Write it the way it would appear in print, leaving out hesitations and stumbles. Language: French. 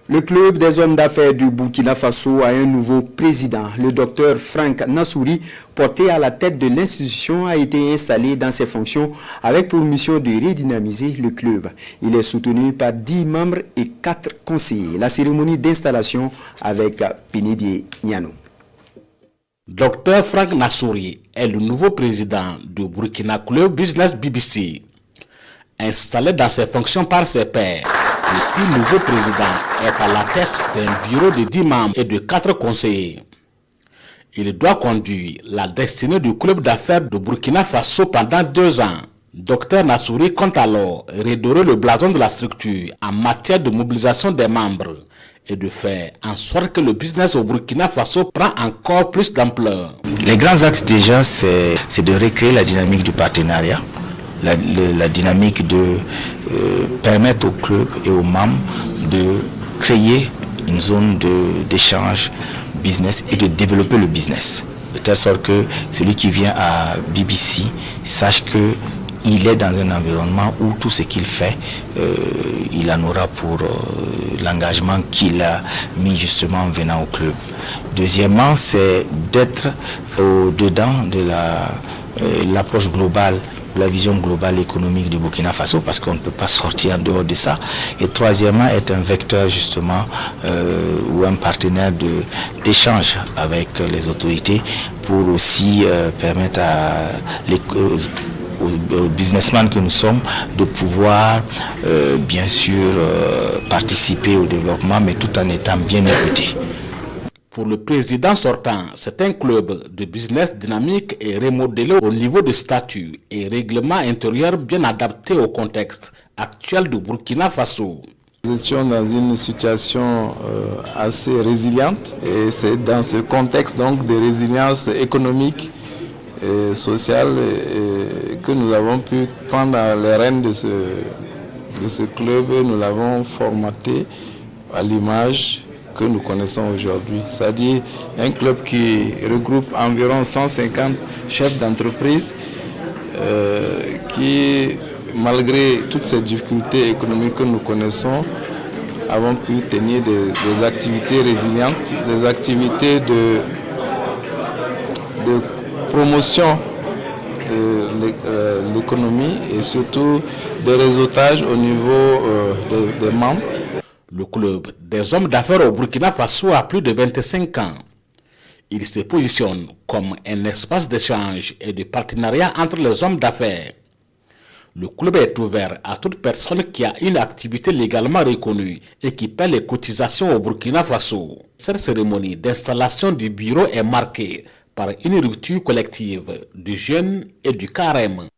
Le club des hommes d'affaires du Burkina Faso a un nouveau président. Le docteur Franck Nassouri, porté à la tête de l'institution, a été installé dans ses fonctions avec pour mission de redynamiser le club. Il est soutenu par 10 membres et 4 conseillers. La cérémonie d'installation avec Pinidi Nianou. Dr Franck Nassouri est le nouveau président du Burkina Club Business BBC. Installé dans ses fonctions par ses pairs, le plus nouveau président est à la tête d'un bureau de 10 membres et de 4 conseillers. Il doit conduire la destinée du club d'affaires de Burkina Faso pendant 2 ans. Dr Nassouri compte alors redorer le blason de la structure en matière de mobilisation des membres et de faire en sorte que le business au Burkina Faso prend encore plus d'ampleur. Les grands axes déjà, c'est de recréer la dynamique du partenariat. La dynamique de permettre aux clubs et aux membres de créer une zone d'échange business et de développer le business. De telle sorte que celui qui vient à BBC sache qu'il est dans un environnement où tout ce qu'il fait, il en aura pour l'engagement qu'il a mis justement en venant au club. Deuxièmement, c'est d'être au-dedans de l'approche globale, la vision globale économique du Burkina Faso, parce qu'on ne peut pas sortir en dehors de ça. Et troisièmement, être un vecteur justement ou un partenaire d'échange avec les autorités pour aussi permettre aux businessmen que nous sommes de pouvoir bien sûr participer au développement, mais tout en étant bien écoutés. Pour le président sortant, c'est un club de business dynamique et remodelé au niveau de statut et règlement intérieur bien adapté au contexte actuel du Burkina Faso. Nous étions dans une situation assez résiliente et c'est dans ce contexte donc de résilience économique et sociale que nous avons pu prendre les rênes de ce club. Nous l'avons formaté à l'image que nous connaissons aujourd'hui, c'est-à-dire un club qui regroupe environ 150 chefs d'entreprise qui, malgré toutes ces difficultés économiques que nous connaissons, avons pu tenir des activités résilientes, des activités de promotion de l'économie et surtout de réseautage au niveau des membres. Le club des hommes d'affaires au Burkina Faso a plus de 25 ans. Il se positionne comme un espace d'échange et de partenariat entre les hommes d'affaires. Le club est ouvert à toute personne qui a une activité légalement reconnue et qui paie les cotisations au Burkina Faso. Cette cérémonie d'installation du bureau est marquée par une rupture collective du jeûne et du carême.